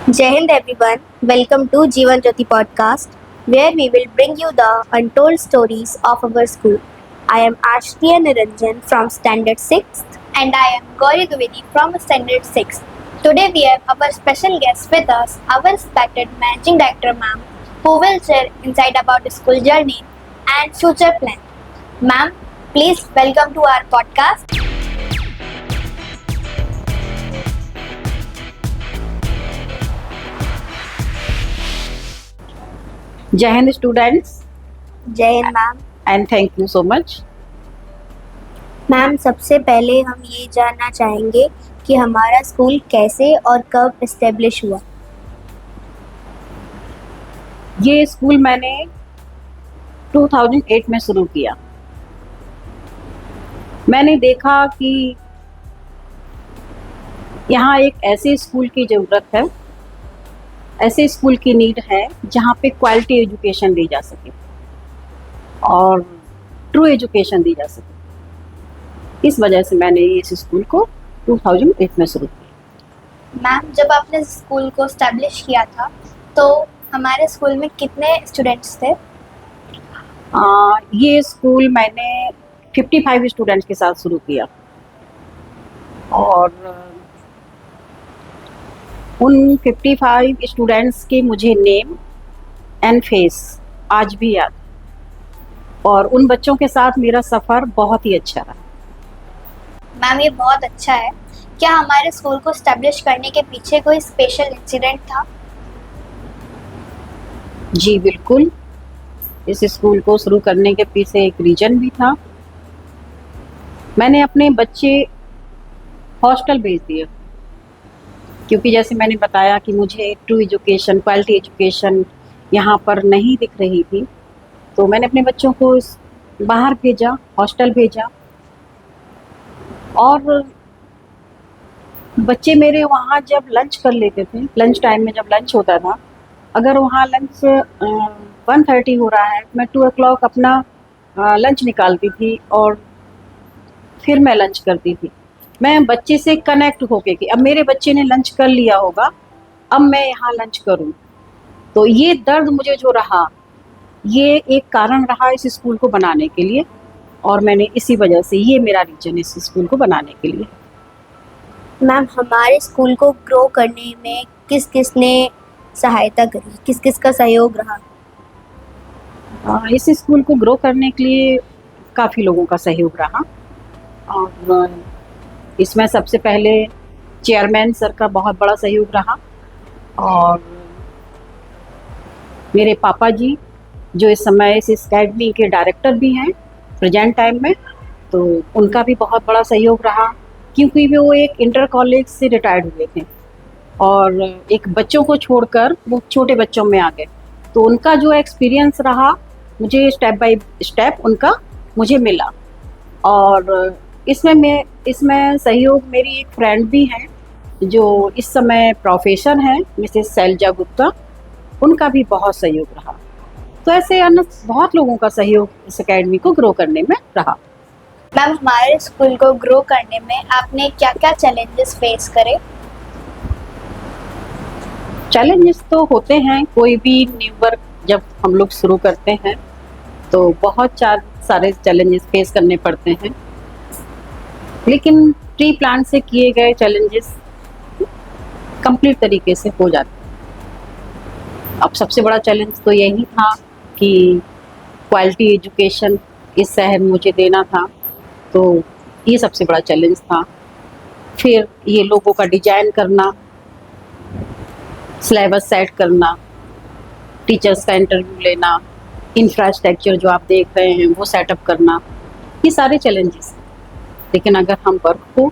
Jai Hind everyone, welcome to Jeevan Jyoti podcast, where we will bring you the untold stories of our school. I am Ashriya Niranjan from Standard 6th and I am Gauri Dwivedi from Standard 6th. Today we have our special guest with us, our respected Managing Director ma'am, who will share insight about the school journey and future plans. Ma'am, please welcome to our podcast. Jai Hind students जय Hind ma'am. and thank you so much. Ma'am सबसे पहले हम ये जानना चाहेंगे कि हमारा school कैसे और कब इस्टेब्लिश हुआ। ये स्कूल मैंने 2008 में शुरू किया। मैंने देखा कि यहाँ एक ऐसे स्कूल की ज़रूरत है, ऐसे स्कूल की नीड है जहाँ पे क्वालिटी एजुकेशन दी जा सके और ट्रू एजुकेशन दी जा सके। इस वजह से मैंने इस स्कूल को 2008 में शुरू किया। मैम जब आपने स्कूल को इस्टेब्लिश किया था तो हमारे स्कूल में कितने स्टूडेंट्स थे? ये स्कूल मैंने 55 स्टूडेंट्स के साथ शुरू किया और उन 55 स्टूडेंट्स के मुझे नेम एंड फेस आज भी याद है और उन बच्चों के साथ मेरा सफ़र बहुत ही अच्छा रहा। मैम ये बहुत अच्छा है। क्या हमारे स्कूल को इस्टेब्लिश करने के पीछे कोई स्पेशल इंसिडेंट था? जी बिल्कुल, इस स्कूल को शुरू करने के पीछे एक रीजन भी था। मैंने अपने बच्चे हॉस्टल भेज दिए क्योंकि जैसे मैंने बताया कि मुझे ट्रू एजुकेशन, क्वालिटी एजुकेशन यहाँ पर नहीं दिख रही थी, तो मैंने अपने बच्चों को बाहर भेजा, हॉस्टल भेजा और बच्चे मेरे वहाँ जब लंच कर लेते थे, लंच टाइम में जब लंच होता था, अगर वहाँ लंच 1:30 हो रहा है, मैं 2 o'clock अपना लंच निकालती थी और फिर मैं लंच करती थी। मैं बच्चे से कनेक्ट होके कि अब मेरे बच्चे ने लंच कर लिया होगा, अब मैं यहाँ लंच करूँ। तो ये दर्द मुझे जो रहा, ये एक कारण रहा इस स्कूल को बनाने के लिए और मैंने इसी वजह से, ये मेरा रीजन इस स्कूल को बनाने के लिए। मैम हमारे स्कूल को ग्रो करने में किस किस ने सहायता करी, किस किस का सहयोग रहा? इस स्कूल को ग्रो करने के लिए काफ़ी लोगों का सहयोग रहा और इसमें सबसे पहले चेयरमैन सर का बहुत बड़ा सहयोग रहा और मेरे पापा जी जो इस समय इस अकेडमी के डायरेक्टर भी हैं प्रेजेंट टाइम में, तो उनका भी बहुत बड़ा सहयोग रहा क्योंकि वो एक इंटर कॉलेज से रिटायर्ड हुए थे और एक बच्चों को छोड़कर वो छोटे बच्चों में आ गए, तो उनका जो एक्सपीरियंस रहा मुझे स्टेप बाय स्टेप उनका मुझे मिला। और इसमें सहयोग मेरी एक फ्रेंड भी हैं जो इस समय प्रोफेसर हैं, मिसेस शैलजा गुप्ता, उनका भी बहुत सहयोग रहा। तो ऐसे अन्य बहुत लोगों का सहयोग इस एकेडमी को ग्रो करने में रहा। मैम हमारे स्कूल को ग्रो करने में आपने क्या क्या चैलेंजेस फेस करे? चैलेंजेस तो होते हैं, कोई भी न्यू वर्क जब हम लोग शुरू करते हैं तो बहुत सारे चैलेंजेस फेस करने पड़ते हैं, लेकिन प्री प्लान से किए गए चैलेंजेस कंप्लीट तरीके से हो जाते हैं। अब सबसे बड़ा चैलेंज तो यही था कि क्वालिटी एजुकेशन इस शहर में मुझे देना था, तो ये सबसे बड़ा चैलेंज था। फिर ये लोगों का डिजाइन करना, सिलेबस सेट करना, टीचर्स का इंटरव्यू लेना, इंफ्रास्ट्रक्चर जो आप देख रहे हैं वो सेटअप करना, ये सारे चैलेंजेस। लेकिन अगर हम वर्क को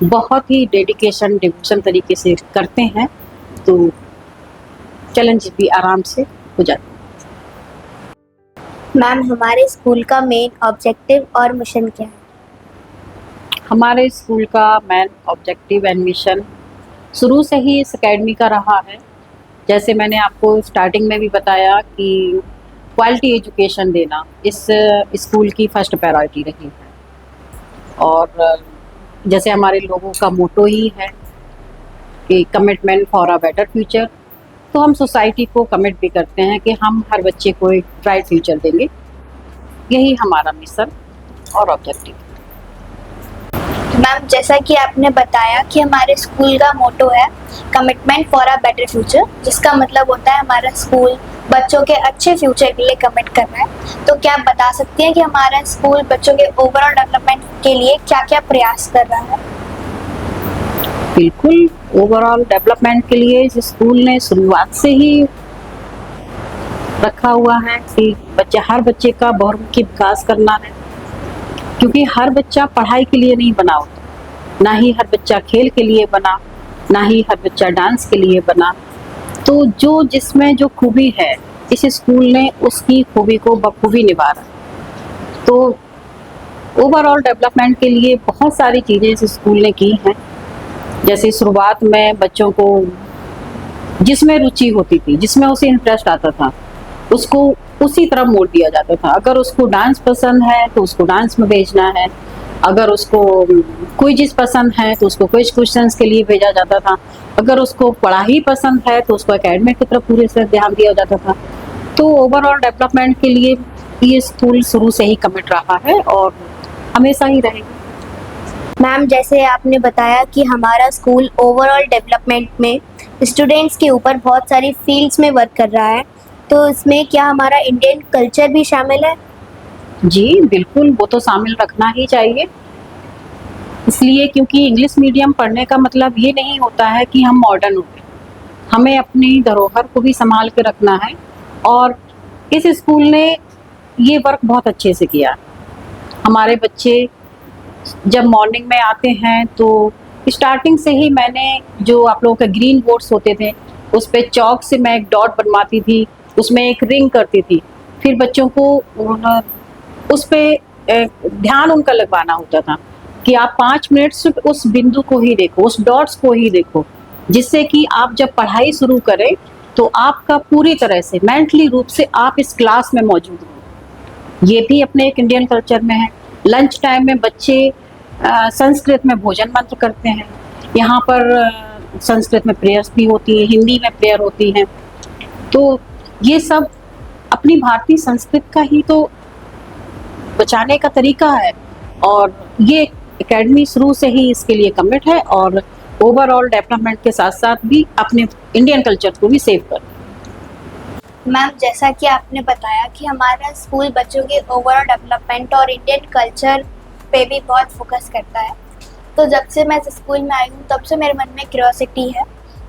बहुत ही डेडिकेशन, डिवोशन तरीके से करते हैं तो चैलेंज भी आराम से हो जाते हैं। मैम हमारे स्कूल का मेन ऑब्जेक्टिव और मिशन क्या है? हमारे स्कूल का मेन ऑब्जेक्टिव एंड मिशन शुरू से ही इस एकेडमी का रहा है। जैसे मैंने आपको स्टार्टिंग में भी बताया कि क्वालिटी एजुकेशन देना इस स्कूल की फर्स्ट प्रायोरिटी रही है और जैसे हमारे लोगों का मोटो ही है कि commitment for a better future. तो हम सोसाइटी को कमिट भी करते हैं कि हम हर बच्चे को एक ब्राइट फ्यूचर देंगे। यही हमारा मिशन और ऑब्जेक्टिव। मैम, जैसा कि आपने बताया कि हमारे स्कूल का मोटो है commitment for a better future, जिसका मतलब होता है हमारा स्कूल बच्चों के अच्छे फ्यूचर के लिए कमिट कर रहा है। तो क्या आप बता सकते हैं कि हमारा स्कूल बच्चों के ओवरऑल डेवलपमेंट के लिए क्या क्या प्रयास कर रहा है? बिल्कुल, ओवरऑल डेवलपमेंट के लिए इस स्कूल ने शुरुआत से ही रखा हुआ है कि हर बच्चे का बहुमुखी विकास करना है, क्योंकि हर बच्चा पढ़ाई के लिए नहीं बना होता, ना ही हर बच्चा खेल के लिए बना, ना ही हर बच्चा डांस के लिए बना। तो जो जिसमें जो खूबी है, इस स्कूल ने उसकी खूबी को बखूबी निभाया। तो ओवरऑल डेवलपमेंट के लिए बहुत सारी चीज़ें इस स्कूल ने की हैं। जैसे शुरुआत में बच्चों को जिसमें रुचि होती थी, जिसमें उसे इंटरेस्ट आता था, उसको उसी तरह मोड़ दिया जाता था। अगर उसको डांस पसंद है तो उसको डांस में भेजना है, अगर उसको कोई चीज़ पसंद है तो उसको क्विज क्वेश्चंस के लिए भेजा जाता था, अगर उसको पढ़ाई पसंद है तो उसको एकेडमिक की तरफ पूरे से ध्यान दिया जाता था। तो ओवरऑल डेवलपमेंट के लिए ये स्कूल शुरू से ही कमिट रहा है और हमेशा ही रहेगा। मैम, जैसे आपने बताया कि हमारा स्कूल ओवरऑल डेवलपमेंट में स्टूडेंट्स के ऊपर बहुत सारी फील्ड्स में वर्क कर रहा है, तो इसमें क्या हमारा इंडियन कल्चर भी शामिल है? जी, बिल्कुल, वो तो शामिल रखना ही चाहिए। इसलिए क्योंकि इंग्लिश मीडियम पढ़ने का मतलब ये नहीं होता है कि हम मॉडर्न हो गए। हमें अपनी धरोहर को भी संभाल के रखना है और इस स्कूल ने ये वर्क बहुत अच्छे से किया। हमारे बच्चे जब मॉर्निंग में आते हैं तो स्टार्टिंग से ही मैंने जो आप लोगों के ग्रीन बोर्ड्स होते थे, उस पे चॉक से मैं एक डॉट बनवाती थी, उसमें एक रिंग करती थी। फिर बच्चों को उस पे ध्यान उनका लगवाना होता था कि आप 5 मिनट सिर्फ उस बिंदु को ही देखो, उस डॉट्स को ही देखो, जिससे कि आप जब पढ़ाई शुरू करें तो आपका पूरी तरह से मेंटली रूप से आप इस क्लास में मौजूद हो। ये भी अपने एक इंडियन कल्चर में है। लंच टाइम में बच्चे संस्कृत में भोजन मंत्र करते हैं। यहाँ पर संस्कृत में प्रेयर्स भी होती है, हिंदी में प्रेयर होती है। तो ये सब अपनी भारतीय संस्कृत का ही तो बचाने का तरीका है और ये एकेडमी शुरू से ही इसके लिए कमिट है और ओवरऑल डेवलपमेंट के साथ साथ भी अपने इंडियन कल्चर को भी सेव कर। मैम, जैसा कि आपने बताया कि हमारा स्कूल बच्चों के ओवरऑल डेवलपमेंट और इंडियन कल्चर पे भी बहुत फोकस करता है, तो जब से मैं इस स्कूल में आई हूँ तब से मेरे मन में क्यूरियोसिटी है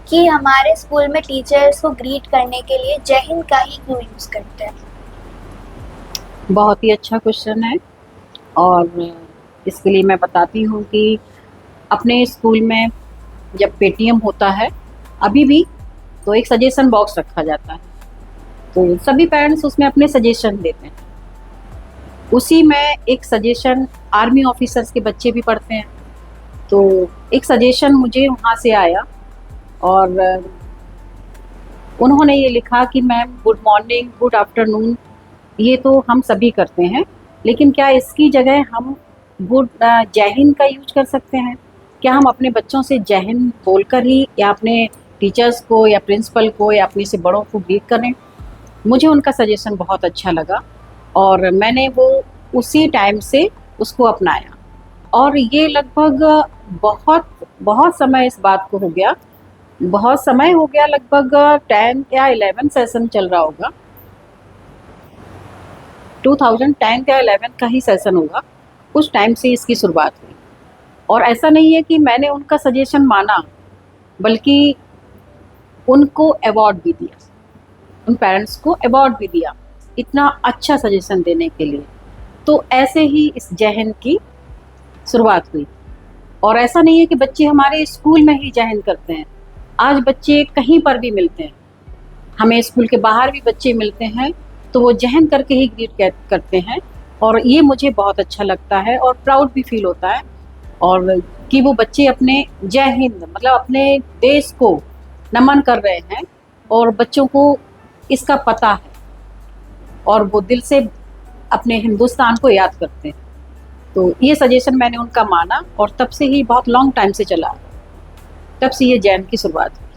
कि हमारे स्कूल में टीचर्स को ग्रीट करने के लिए जय हिंद का ही क्यों यूज़ करते हैं? बहुत ही अच्छा क्वेश्चन है और इसके लिए मैं बताती हूँ कि अपने स्कूल में जब पेटीएम होता है अभी भी, तो एक सजेशन बॉक्स रखा जाता है, तो सभी पेरेंट्स उसमें अपने सजेशन देते हैं। उसी में एक सजेशन आर्मी ऑफिसर्स के बच्चे भी पढ़ते हैं, तो एक सजेशन मुझे वहाँ से आया और उन्होंने ये लिखा कि ma'am good morning, good afternoon, ये तो हम सभी करते हैं, लेकिन क्या इसकी जगह हम गुड जय हिंद का यूज कर सकते हैं? क्या हम अपने बच्चों से जय हिंद बोलकर ही या अपने टीचर्स को या प्रिंसिपल को या अपने से बड़ों को ग्रीट करें? मुझे उनका सजेशन बहुत अच्छा लगा और मैंने वो उसी टाइम से उसको अपनाया और ये लगभग बहुत बहुत समय इस बात को हो गया, बहुत समय हो गया, लगभग 10 या 11 सेशन चल रहा होगा, 2010 या 11 का ही सेशन होगा। उस टाइम से इसकी शुरुआत हुई और ऐसा नहीं है कि मैंने उनका सजेशन माना, बल्कि उनको अवार्ड भी दिया, उन पेरेंट्स को अवार्ड भी दिया इतना अच्छा सजेशन देने के लिए। तो ऐसे ही इस जय हिंद की शुरुआत हुई और ऐसा नहीं है कि बच्चे हमारे स्कूल में ही जय हिंद करते हैं, आज बच्चे कहीं पर भी मिलते हैं, हमें स्कूल के बाहर भी बच्चे मिलते हैं तो वो जय हिंद करके ही ग्रीट करते हैं और ये मुझे बहुत अच्छा लगता है और प्राउड भी फील होता है और कि वो बच्चे अपने जय हिंद मतलब अपने देश को नमन कर रहे हैं और बच्चों को इसका पता है और वो दिल से अपने हिंदुस्तान को याद करते हैं। तो ये सजेशन मैंने उनका माना और तब से ही बहुत लॉन्ग टाइम से चला। तब से ये जैन की शुरुआत हुई।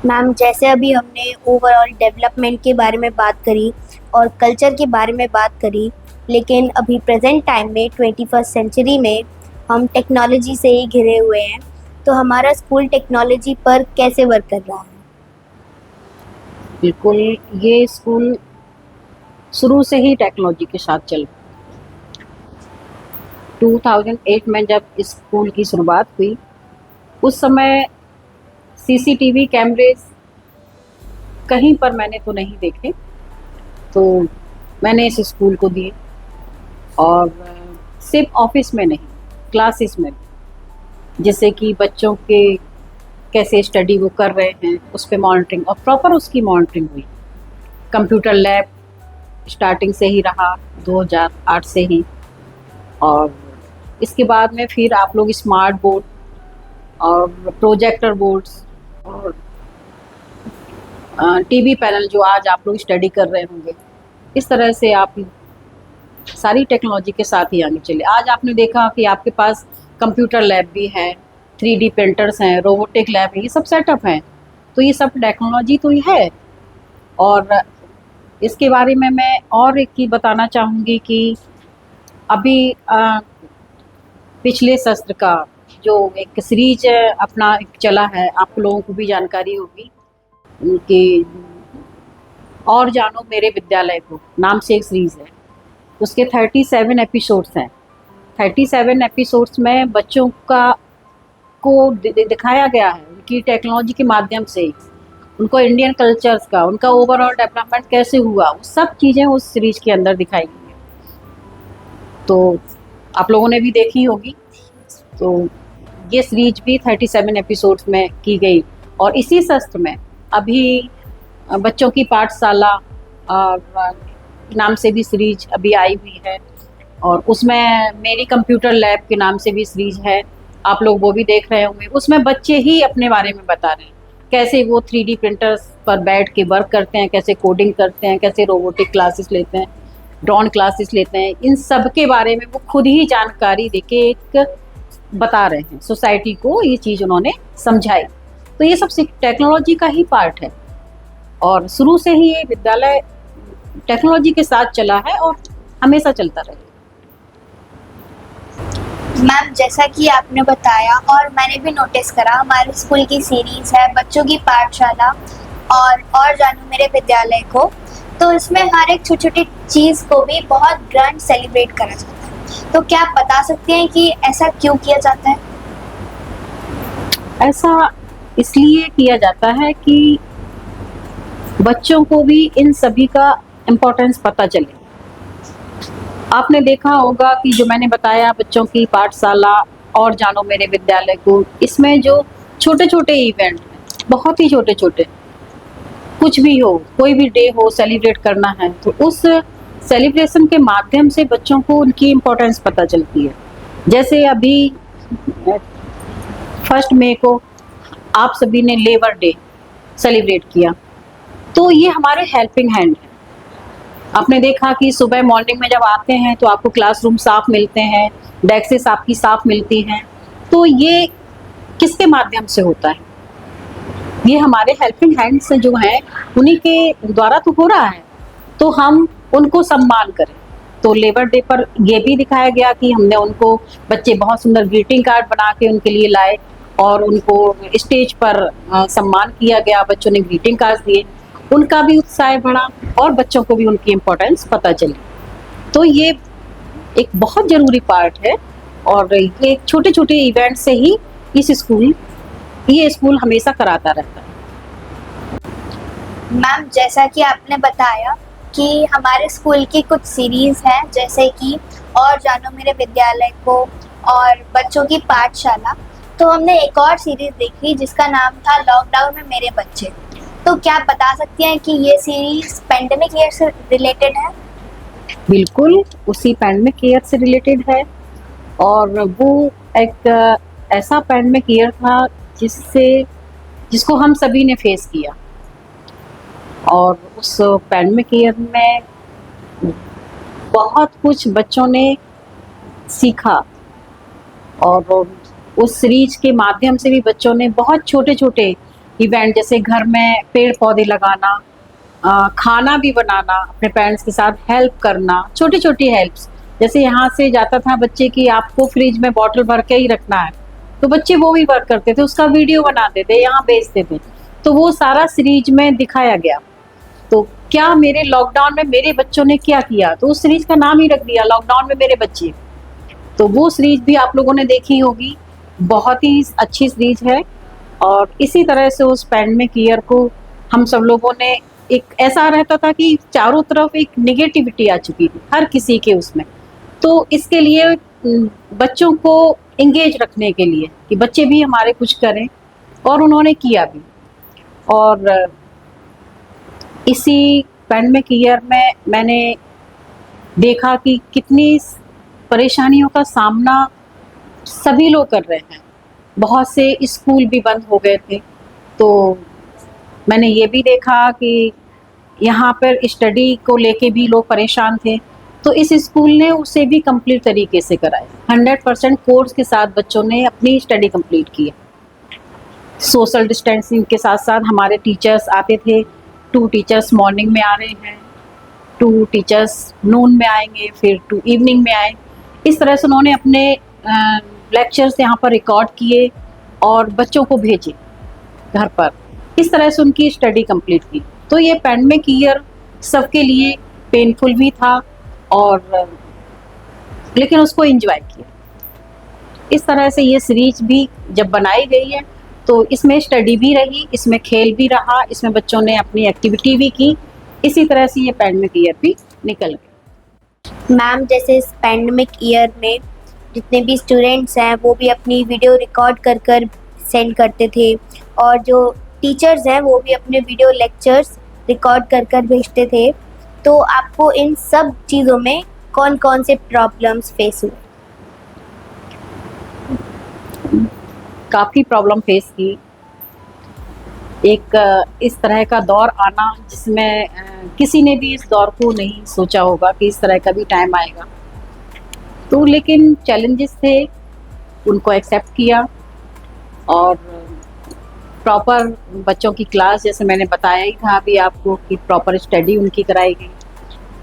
मैम, जैसे अभी हमने ओवरऑल डेवलपमेंट के बारे में बात करी और कल्चर के बारे में बात करी, लेकिन अभी प्रेजेंट टाइम में 21st सेंचुरी में हम टेक्नोलॉजी से ही घिरे हुए हैं। तो हमारा स्कूल टेक्नोलॉजी पर कैसे वर्क कर रहा है? बिल्कुल, ये स्कूल शुरू से ही टेक्नोलॉजी के साथ चल 2008 में जब इस स्कूल की शुरुआत हुई, उस समय सीसीटीवी कैमरेज कहीं पर मैंने तो नहीं देखे, तो मैंने इस स्कूल को दिए। और सिर्फ ऑफिस में नहीं, क्लासेस में भी, जैसे कि बच्चों के कैसे स्टडी वो कर रहे हैं उस पर मॉनिटरिंग, और प्रॉपर उसकी मॉनिटरिंग हुई। कंप्यूटर लैब स्टार्टिंग से ही रहा, 2008 से ही। और इसके बाद में फिर आप लोग स्मार्ट बोर्ड और प्रोजेक्टर बोर्ड्स और टीवी पैनल जो आज आप लोग स्टडी कर रहे होंगे, इस तरह से आप सारी टेक्नोलॉजी के साथ ही आगे चले। आज आपने देखा कि आपके पास कंप्यूटर लैब भी है, 3D प्रिंटर्स हैं, रोबोटिक लैब है, ये सब सेटअप हैं। तो ये सब टेक्नोलॉजी तो ही है। और इसके बारे में मैं और एक चीज़ बताना चाहूँगी कि अभी पिछले सत्र का जो एक सीरीज अपना एक चला है, आप लोगों को भी जानकारी होगी कि और जानो मेरे विद्यालय को नाम से एक सीरीज है। उसके 37 एपिसोड्स हैं। 37 एपिसोड्स में बच्चों का को दिखाया गया है उनकी टेक्नोलॉजी के माध्यम से, उनको इंडियन कल्चर्स का, उनका ओवरऑल डेवलपमेंट कैसे हुआ, वो सब चीज़ें उस सीरीज के अंदर दिखाई गई हैं। तो आप लोगों ने भी देखी होगी। तो ये सीरीज भी 37 एपिसोड्स में की गई। और इसी सत्र में अभी बच्चों की पाठशाला नाम से भी सीरीज अभी आई हुई है, और उसमें मेरी कंप्यूटर लैब के नाम से भी सीरीज है, आप लोग वो भी देख रहे होंगे। उसमें बच्चे ही अपने बारे में बता रहे हैं, कैसे वो 3D प्रिंटर्स पर बैठ के वर्क करते हैं, कैसे कोडिंग करते हैं, कैसे रोबोटिक क्लासेस लेते हैं, ड्रोन क्लासेस लेते हैं। इन सब के बारे में वो खुद ही जानकारी देके एक बता रहे हैं सोसाइटी को, ये चीज़ उन्होंने समझाई। तो ये सब टेक्नोलॉजी का ही पार्ट है, और शुरू से ही ये विद्यालय टेक्नोलॉजी के साथ चला है और हमेशा चलता रहेगा। मैम, जैसा कि आपने बताया और मैंने भी नोटिस करा, हमारे स्कूल की सीरीज है बच्चों की पाठशाला और जानो मेरे विद्यालय को, तो इसमें हर एक छोटी छोटी चीज़ को भी बहुत ग्रैंड सेलिब्रेट करा जाता है। तो क्या आप बता सकते हैं कि ऐसा क्यों किया जाता है? ऐसा इसलिए किया जाता है कि बच्चों को भी इन सभी का इम्पोर्टेंस पता चले। आपने देखा होगा कि जो मैंने बताया बच्चों की पाठशाला और जानो मेरे विद्यालय को, इसमें जो छोटे छोटे इवेंट हैं, बहुत ही छोटे छोटे, कुछ भी हो, कोई भी डे हो सेलिब्रेट करना है, तो उस सेलिब्रेशन के माध्यम से बच्चों को उनकी इम्पोर्टेंस पता चलती है। जैसे अभी 1 मई को आप सभी ने लेबर डे सेलिब्रेट किया, तो ये हमारे हेल्पिंग हैंड है। आपने देखा कि सुबह मॉर्निंग में जब आते हैं तो आपको क्लासरूम साफ मिलते हैं, डेस्कें आपकी साफ मिलती हैं, तो ये किसके माध्यम से होता है? ये हमारे हेल्पिंग हैंड्स जो हैं उन्हीं के द्वारा तो हो रहा है। तो हम उनको सम्मान करें। तो लेबर डे पर ये भी दिखाया गया कि हमने उनको, बच्चे बहुत सुंदर ग्रीटिंग कार्ड बना के उनके लिए लाए और उनको स्टेज पर सम्मान किया गया, बच्चों ने ग्रीटिंग कार्ड दिए, उनका भी उत्साह बढ़ा और बच्चों को भी उनकी इम्पोर्टेंस पता चली। तो ये एक बहुत ज़रूरी पार्ट है, और ये छोटे छोटे इवेंट से ही ये स्कूल हमेशा कराता रहता है। मैम, जैसा कि आपने बताया कि हमारे स्कूल की कुछ सीरीज हैं, जैसे कि और जानो मेरे विद्यालय को और बच्चों की पाठशाला, तो हमने एक और सीरीज देखी जिसका नाम था लॉकडाउन में मेरे बच्चे। तो क्या आप बता सकती हैं कि ये सीरीज पैंडेमिक ईयर से रिलेटेड है? बिल्कुल, उसी पैंडेमिक ईयर से रिलेटेड है, और वो एक ऐसा पैंडेमिक ईयर था जिसको हम सभी ने फेस किया। और उस पैंडेमिक ईयर में बहुत कुछ बच्चों ने सीखा, और उस सीरीज के माध्यम से भी बच्चों ने बहुत छोटे छोटे इवेंट, जैसे घर में पेड़ पौधे लगाना, खाना भी बनाना, अपने पेरेंट्स के साथ हेल्प करना, छोटी छोटी हेल्प्स। जैसे यहाँ से जाता था बच्चे कि आपको फ्रिज में बॉटल भर के ही रखना है, तो बच्चे वो भी वर्क करते थे, उसका वीडियो बनाते थे, यहाँ भेजते थे। तो वो सारा सीरीज में दिखाया गया। तो क्या मेरे लॉकडाउन में मेरे बच्चों ने क्या किया, तो उस सीरीज का नाम ही रख दिया लॉकडाउन में मेरे बच्चे। तो वो सीरीज भी आप लोगों ने देखी होगी, बहुत ही अच्छी सीरीज है। और इसी तरह से उस पैंडेमिक ईयर को हम सब लोगों ने, एक ऐसा रहता था कि चारों तरफ एक निगेटिविटी आ चुकी थी हर किसी के उसमें। तो इसके लिए बच्चों को एंगेज रखने के लिए कि बच्चे भी हमारे कुछ करें, और उन्होंने किया भी। और इसी पैंडेमिक ईयर में मैंने देखा कि कितनी परेशानियों का सामना सभी लोग कर रहे हैं। बहुत से स्कूल भी बंद हो गए थे, तो मैंने ये भी देखा कि यहाँ पर स्टडी को लेके भी लोग परेशान थे। तो इस स्कूल ने उसे भी कंप्लीट तरीके से कराया। 100% कोर्स के साथ बच्चों ने अपनी स्टडी कंप्लीट की। सोशल डिस्टेंसिंग के साथ साथ हमारे टीचर्स आते थे। 2 टीचर्स मॉर्निंग में आ रहे हैं, 2 टीचर्स नून में आएंगे, फिर 2 इवनिंग में आए। इस तरह से उन्होंने अपने लेक्चर्स यहाँ पर रिकॉर्ड किए और बच्चों को भेजे घर पर। इस तरह से उनकी स्टडी कंप्लीट की। तो ये पैंडेमिक ईयर सबके लिए पेनफुल भी था, और लेकिन उसको एंजॉय किया। इस तरह से ये सीरीज भी जब बनाई गई है, तो इसमें स्टडी भी रही, इसमें खेल भी रहा, इसमें बच्चों ने अपनी एक्टिविटी भी की। इसी तरह से ये पैंडेमिक ईयर भी निकल गया। मैम, जैसे इस पैंडेमिक ईयर में जितने भी स्टूडेंट्स हैं वो भी अपनी वीडियो रिकॉर्ड कर कर सेंड करते थे, और जो टीचर्स हैं वो भी अपने वीडियो लेक्चर्स रिकॉर्ड कर कर भेजते थे। तो आपको इन सब चीज़ों में कौन कौन से प्रॉब्लम्स फेस हुए? काफ़ी प्रॉब्लम फेस की। एक इस तरह का दौर आना जिसमें किसी ने भी इस दौर को नहीं सोचा होगा कि इस तरह का भी टाइम आएगा। तो लेकिन चैलेंजेस थे, उनको एक्सेप्ट किया, और प्रॉपर बच्चों की क्लास, जैसे मैंने बताया ही था अभी आपको, कि प्रॉपर स्टडी उनकी कराई गई।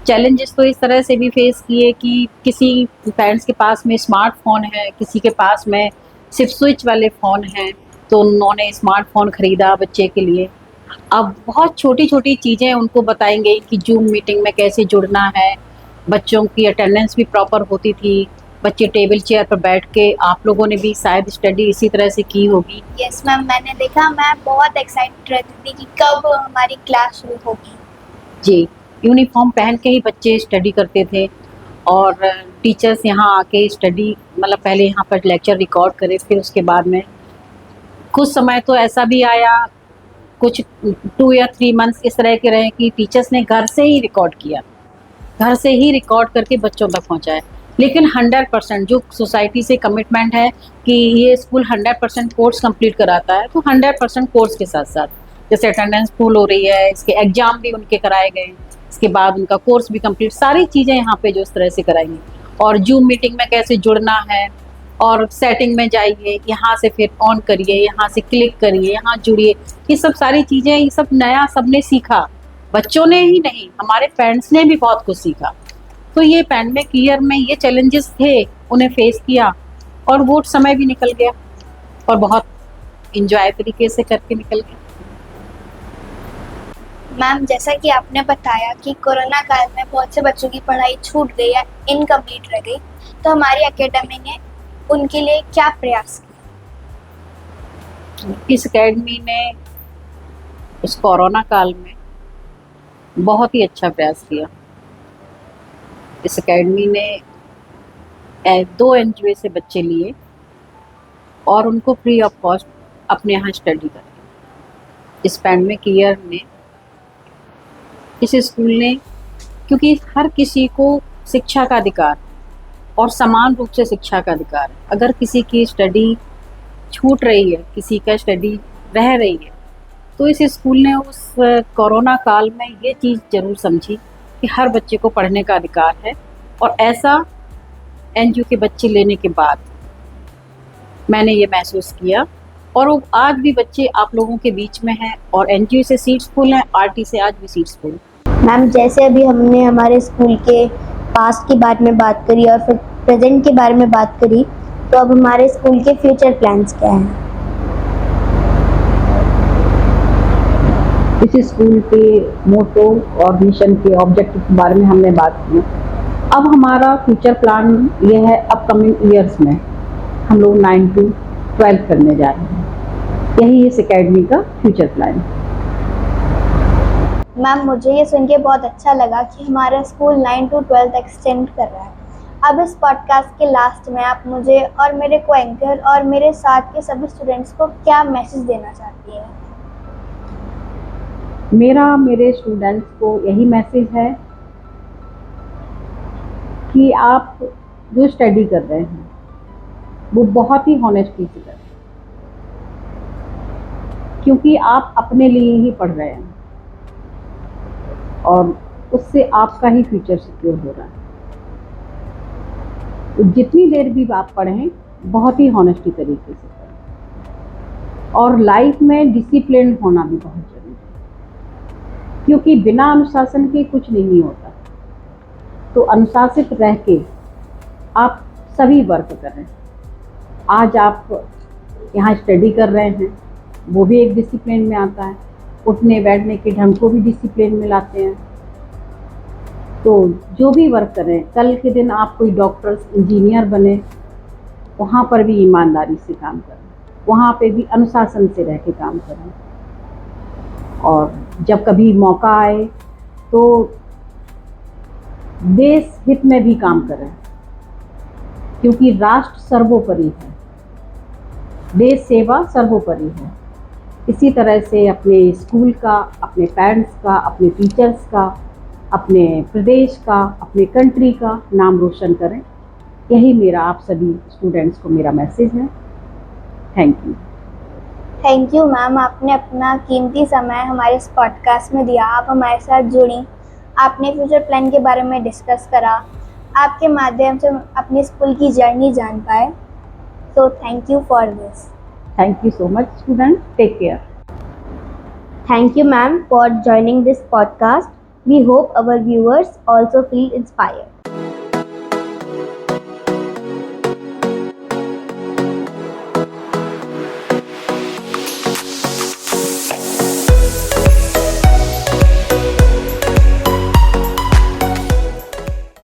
चैलेंजेस तो इस तरह से भी फेस किए कि किसी पेरेंट्स के पास में स्मार्टफोन है, किसी के पास में सिर्फ स्विच वाले फ़ोन हैं, तो उन्होंने स्मार्टफोन ख़रीदा बच्चे के लिए। अब बहुत छोटी छोटी चीज़ें उनको बताएंगे कि जूम मीटिंग में कैसे जुड़ना है। बच्चों की अटेंडेंस भी प्रॉपर होती थी, बच्चे टेबल चेयर पर बैठ के, आप लोगों ने भी शायद स्टडी इसी तरह से की होगी। यस मैम, मैंने देखा। मैं बहुत एक्साइटेड रहती थी कि कब हमारी क्लास शुरू होगी। जी, यूनिफॉर्म पहन के ही बच्चे स्टडी करते थे, और टीचर्स यहाँ आके स्टडी, मतलब पहले यहाँ पर लेक्चर रिकॉर्ड करे, फिर उसके बाद में कुछ समय तो ऐसा भी आया, कुछ 2 या 3 मंथ्स इस तरह के रहे कि टीचर्स ने घर से ही रिकॉर्ड किया, घर से ही रिकॉर्ड करके बच्चों तक पहुँचाया। लेकिन 100% जो सोसाइटी से कमिटमेंट है कि ये स्कूल 100% कोर्स कंप्लीट कराता है, तो 100% कोर्स के साथ साथ जैसे अटेंडेंस फुल हो रही है, इसके एग्ज़ाम भी उनके कराए गए, इसके बाद उनका कोर्स भी कंप्लीट, सारी चीज़ें यहाँ पे जो इस तरह से कराएंगी। और जूम मीटिंग में कैसे जुड़ना है, और सेटिंग में जाइए, यहाँ से फिर ऑन करिए, यहाँ से क्लिक करिए, यहाँ जुड़िए, ये सब सारी चीज़ें, ये सब नया सबने सीखा। बच्चों ने ही नहीं, हमारे पेरेंट्स ने भी बहुत कुछ सीखा। तो ये पैंडेमिक ईयर में ये चैलेंजेस थे, उन्हें फेस किया, और वो समय भी निकल गया, और बहुत इंजॉय तरीके से करके निकल गया। मैम, जैसा कि आपने बताया कि कोरोना काल में बहुत से बच्चों की पढ़ाई छूट गई या इनकम्प्लीट रह गई, तो हमारी एकेडमी ने उनके लिए क्या प्रयास किया? इस एकेडमी ने उस कोरोना काल में बहुत ही अच्छा प्रयास किया। इस एकेडमी ने 2 एनजीओ से बच्चे लिए और उनको फ्री ऑफ कॉस्ट अपने यहाँ स्टडी करी। इस पैंडेमिक ईयर में इस स्कूल ने, क्योंकि हर किसी को शिक्षा का अधिकार और समान रूप से शिक्षा का अधिकार है, अगर किसी की स्टडी छूट रही है, किसी का स्टडी रह रही है, तो इस स्कूल ने उस कोरोना काल में ये चीज़ ज़रूर समझी कि हर बच्चे को पढ़ने का अधिकार है। और ऐसा एनजीओ के बच्चे लेने के बाद मैंने ये महसूस किया। और वो आज भी बच्चे आप लोगों के बीच में हैं और एनजीओ से सीट्स फुल हैं, आरटी से आज भी सीट्स फुल। मैम, जैसे अभी हमने हमारे स्कूल के पास्ट के बारे में बात करी और फिर प्रेजेंट के बारे में बात करी, तो अब हमारे स्कूल के फ्यूचर प्लान्स क्या हैं? इस स्कूल के मोटो और मिशन के ऑब्जेक्टिव के बारे में हमने बात की। अब हमारा फ्यूचर प्लान ये है, अपकमिंग ईयर्स में हम लोग 9 to 12 करने जा रहे हैं। यही इस एकेडमी का फ्यूचर प्लान। मैम, मुझे ये सुन के बहुत अच्छा लगा कि हमारा स्कूल 9 to 12 एक्सटेंड कर रहा है। अब इस पॉडकास्ट के लास्ट में आप मुझे और मेरे को एंकर और मेरे साथ के सभी स्टूडेंट्स को क्या मैसेज देना चाहती हैं? मेरा मेरे स्टूडेंट्स को यही मैसेज है कि आप जो स्टडी कर रहे हैं वो बहुत ही हॉनेस्टी से करें, क्योंकि आप अपने लिए ही पढ़ रहे हैं और उससे आपका ही फ्यूचर सिक्योर हो रहा है। तो जितनी देर भी आप पढ़ें बहुत ही हॉनेस्टी तरीके से करें। और लाइफ में डिसिप्लिन होना भी बहुत जरूरी है, क्योंकि बिना अनुशासन के कुछ नहीं होता। तो अनुशासित रह के आप सभी वर्क करें। आज आप यहाँ स्टडी कर रहे हैं, वो भी एक डिसिप्लिन में आता है। उठने बैठने के ढंग को भी डिसिप्लिन में लाते हैं। तो जो भी वर्क करें, कल के दिन आप कोई डॉक्टर्स इंजीनियर बने, वहाँ पर भी ईमानदारी से काम करें, वहाँ पे भी अनुशासन से रह के काम करें। और जब कभी मौका आए तो देश हित में भी काम करें, क्योंकि राष्ट्र सर्वोपरि है, देश सेवा सर्वोपरि है। इसी तरह से अपने स्कूल का, अपने पेरेंट्स का, अपने टीचर्स का, अपने प्रदेश का, अपने कंट्री का नाम रोशन करें। यही मेरा आप सभी स्टूडेंट्स को मेरा मैसेज है। Thank you. Thank you ma'am, आपने अपना कीमती समय हमारे इस पॉडकास्ट में दिया। आप हमारे साथ जुड़ी, आपने फ्यूचर प्लान के बारे में डिस्कस करा, आपके माध्यम से हम अपनी स्कूल की जर्नी जान पाए। So thank you for this. Thank you so much, students. Take care. Thank you, ma'am, for joining this podcast. We hope our viewers also feel inspired.